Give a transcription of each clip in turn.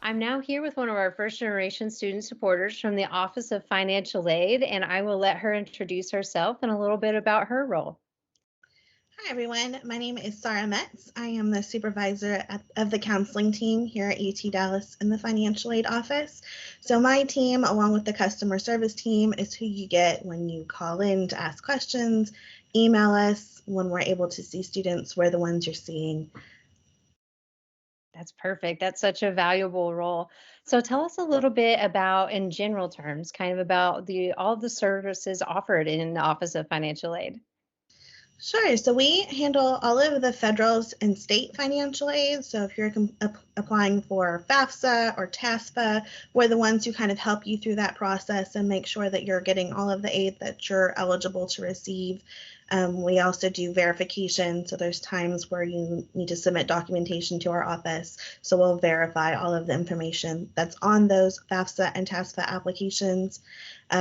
I'm now here with one of our first generation student supporters from the Office of Financial Aid, and I will let her introduce herself and a little bit about her role. Hi, everyone. My name is Sara Metz. I am the supervisor of the counseling team here at UT Dallas in the financial aid office. So, my team, along with the customer service team, is who you get when you call in to ask questions, email us when we're able to see students. We're the ones you're seeing. That's perfect. That's such a valuable role. So tell us a little bit about, in general terms, kind of about the all the services offered in the Office of Financial Aid. Sure. So we handle all of the federal and state financial aid. So if you're applying for FAFSA or TASFA, we're the ones who kind of help you through that process and make sure that you're getting all of the aid that you're eligible to receive. We also do verification. So there's times where you need to submit documentation to our office. So we'll verify all of the information that's on those FAFSA and TASFA applications.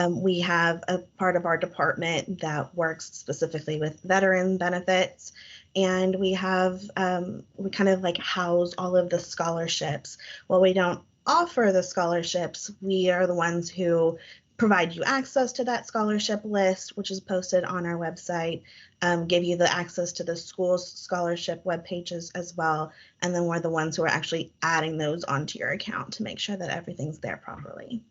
We have a part of our department that works specifically with veteran benefits, and we kind of like house all of the scholarships. While we don't offer the scholarships, we are the ones who provide you access to that scholarship list, which is posted on our website, give you the access to the school's scholarship web pages as well, and then we're the ones who are actually adding those onto your account to make sure that everything's there properly.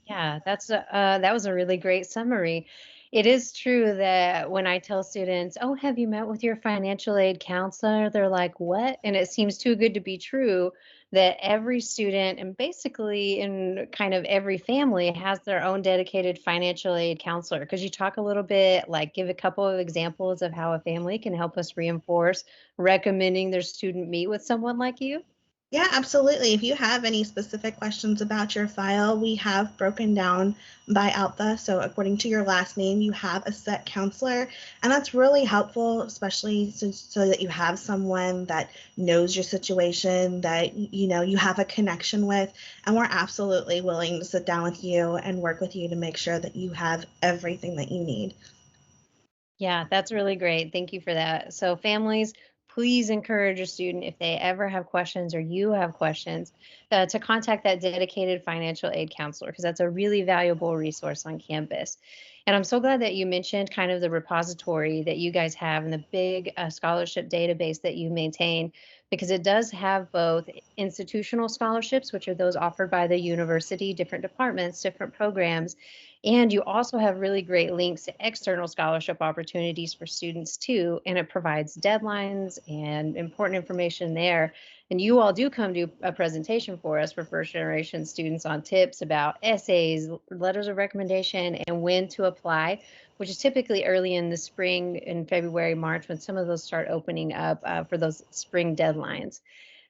Yeah, that was a really great summary. It is true that when I tell students, "Oh, have you met with your financial aid counselor?" They're like, "What?" And it seems too good to be true that every student and basically in kind of every family has their own dedicated financial aid counselor. Could you talk a little bit, like give a couple of examples of how a family can help us reinforce recommending their student meet with someone like you? Yeah, absolutely. If you have any specific questions about your file, we have broken down by alpha. So, according to your last name, you have a set counselor. And that's really helpful, especially so that you have someone that knows your situation, that you have a connection with. And we're absolutely willing to sit down with you and work with you to make sure that you have everything that you need. Yeah, that's really great. Thank you for that. So, families, please encourage a student if they ever have questions or you have questions to contact that dedicated financial aid counselor because that's a really valuable resource on campus. And I'm so glad that you mentioned kind of the repository that you guys have and the big scholarship database that you maintain because it does have both institutional scholarships, which are those offered by the university, different departments, different programs, and you also have really great links to external scholarship opportunities for students too. And it provides deadlines and important information there. And you all do come do a presentation for us for first generation students on tips about essays, letters of recommendation, and when to apply, which is typically early in the spring in February, March, when some of those start opening up for those spring deadlines.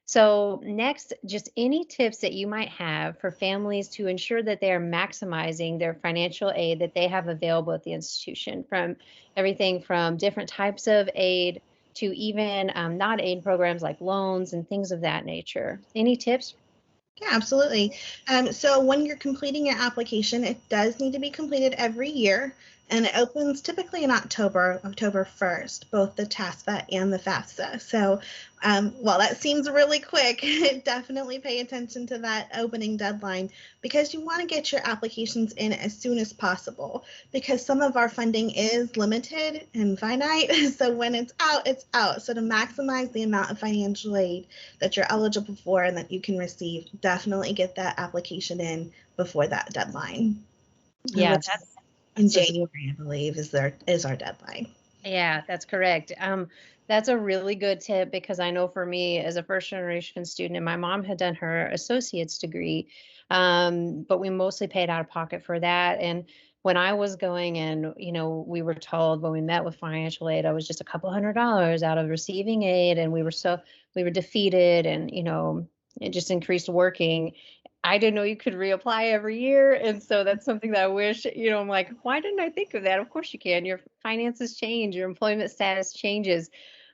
So, next, just any tips that you might have for families to ensure that they are maximizing their financial aid that they have available at the institution, from everything from different types of aid to even not aid programs like loans and things of that nature. Any tips? Yeah, absolutely. So when you're completing your application, it does need to be completed every year, and it opens typically in October 1st, both the TASFA and the FAFSA. So while that seems really quick, definitely pay attention to that opening deadline because you want to get your applications in as soon as possible because some of our funding is limited and finite. So when it's out, it's out. So to maximize the amount of financial aid that you're eligible for and that you can receive, definitely get that application in before that deadline, Yeah, which is in that's a January, I believe, is our deadline. Yeah, that's correct. That's a really good tip because I know for me as a first generation student, and my mom had done her associate's degree, but we mostly paid out of pocket for that. And when I was going and, we were told when we met with financial aid, I was just a couple $100 out of receiving aid. And we were defeated and, it just increased working. I didn't know you could reapply every year. And so that's something that I wish, I'm like, why didn't I think of that? Of course you can. Your finances change, your employment status changes.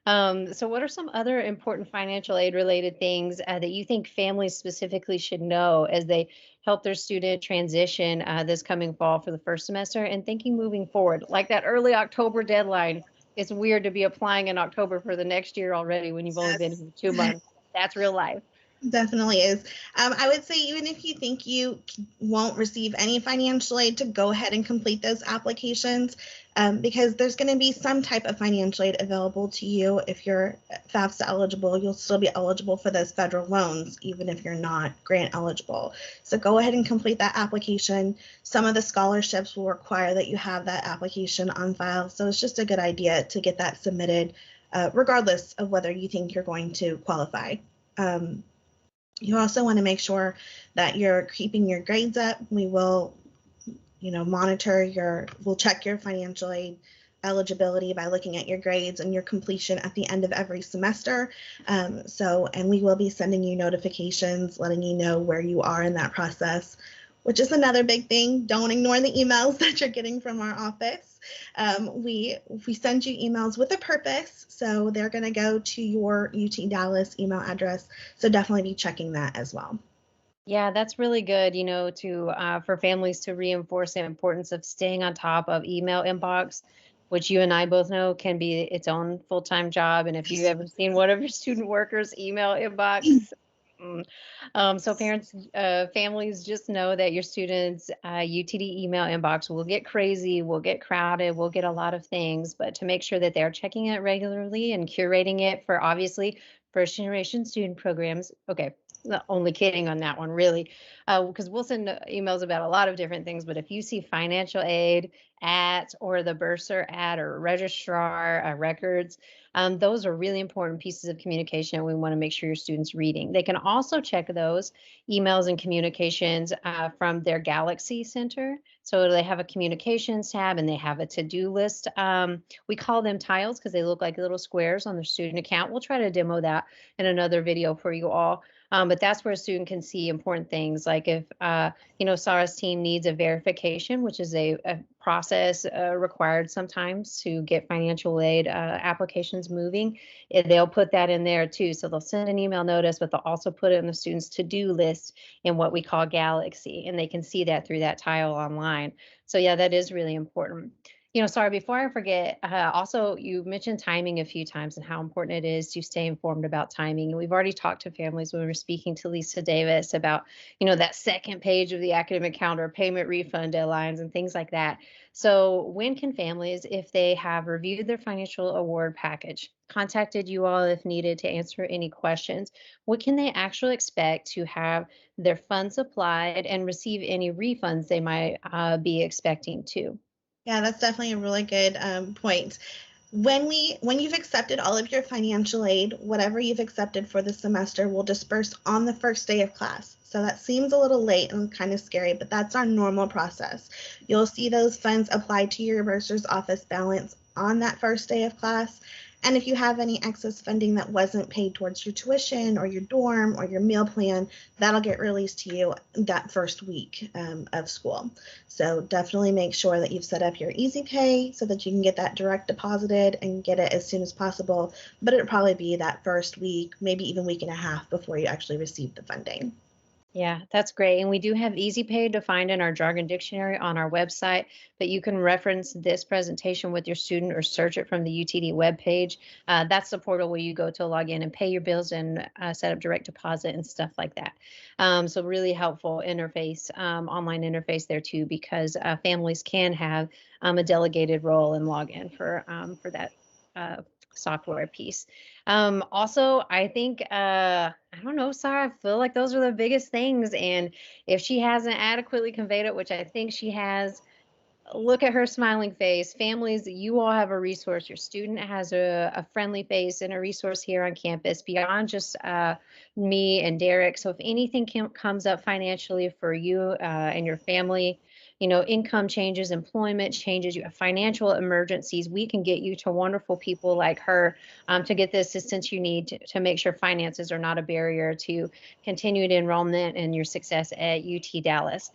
So, what are some other important financial aid related things that you think families specifically should know as they help their student transition this coming fall for the first semester and thinking moving forward? Like that early October deadline, it's weird to be applying in October for the next year already when you've only been Yes. here 2 months. That's real life. Definitely is. I would say even if you think you won't receive any financial aid, to go ahead and complete those applications, because there's going to be some type of financial aid available to you. If you're FAFSA eligible, you'll still be eligible for those federal loans, even if you're not grant eligible. So go ahead and complete that application. Some of the scholarships will require that you have that application on file. So it's just a good idea to get that submitted, regardless of whether you think you're going to qualify. You also want to make sure that you're keeping your grades up. We will, we'll check your financial aid eligibility by looking at your grades and your completion at the end of every semester. And we will be sending you notifications, letting you know where you are in that process, which is another big thing. Don't ignore the emails that you're getting from our office. We send you emails with a purpose, so they're going to go to your UT Dallas email address. So definitely be checking that as well. Yeah, that's really good, for families to reinforce the importance of staying on top of email inbox, which you and I both know can be its own full-time job. And if you've ever seen one of your student workers' email inbox, so parents, families, just know that your students' UTD email inbox will get crazy, will get crowded, will get a lot of things, but to make sure that they're checking it regularly and curating it for obviously first generation student programs. Okay, not only kidding on that one, really, because we'll send emails about a lot of different things. But if you see financial aid at or the bursar at or registrar records, those are really important pieces of communication. We want to make sure your students reading. They can also check those emails and communications from their Galaxy Center. So they have a communications tab and they have a to-do list. We call them tiles because they look like little squares on their student account. We'll try to demo that in another video for you all. But that's where a student can see important things like if, Sara's team needs a verification, which is a process required sometimes to get financial aid applications moving. They'll put that in there too. So they'll send an email notice, but they'll also put it in the student's to-do list in what we call Galaxy, and they can see that through that tile online. So yeah, that is really important. Sorry, before I forget, also you mentioned timing a few times and how important it is to stay informed about timing. And we've already talked to families when we were speaking to Lisa Davis about, that second page of the academic calendar, payment refund deadlines and things like that. So when can families, if they have reviewed their financial award package, contacted you all if needed to answer any questions, what can they actually expect to have their funds applied and receive any refunds they might be expecting to? Yeah, that's definitely a really good point. When you've accepted all of your financial aid, whatever you've accepted for the semester will disperse on the first day of class. So that seems a little late and kind of scary, but that's our normal process. You'll see those funds applied to your bursar's office balance on that first day of class. And if you have any excess funding that wasn't paid towards your tuition or your dorm or your meal plan, that'll get released to you that first week of school. So definitely make sure that you've set up your easy pay so that you can get that direct deposited and get it as soon as possible. But it'll probably be that first week, maybe even week and a half before you actually receive the funding. Yeah, that's great. And we do have Easy Pay defined in our jargon dictionary on our website, but you can reference this presentation with your student or search it from the UTD webpage. That's the portal where you go to log in and pay your bills and set up direct deposit and stuff like that. So really helpful interface, online interface there too, because families can have a delegated role and log in for that software piece. Also, I think, I don't know, Sarah, I feel like those are the biggest things. And if she hasn't adequately conveyed it, which I think she has, look at her smiling face. Families, you all have a resource. Your student has a friendly face and a resource here on campus beyond just me and Derek. So if anything comes up financially for you and your family, income changes, employment changes, you have financial emergencies, we can get you to wonderful people like her to get the assistance you need to make sure finances are not a barrier to continued enrollment and your success at UT Dallas.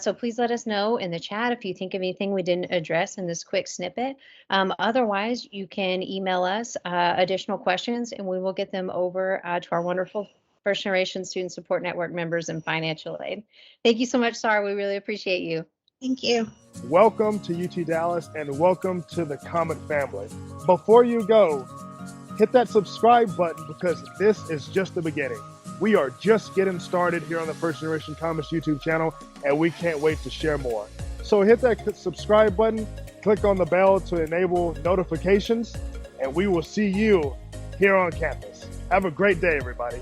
So please let us know in the chat if you think of anything we didn't address in this quick snippet. Otherwise, you can email us additional questions and we will get them over to our wonderful First Generation Student Support Network members and financial aid. Thank you so much, Sara. We really appreciate you. Thank you. Welcome to UT Dallas and welcome to the Comet family. Before you go, hit that subscribe button because this is just the beginning. We are just getting started here on the First Generation Commerce YouTube channel, and we can't wait to share more. So hit that subscribe button, click on the bell to enable notifications, and we will see you here on campus. Have a great day, everybody.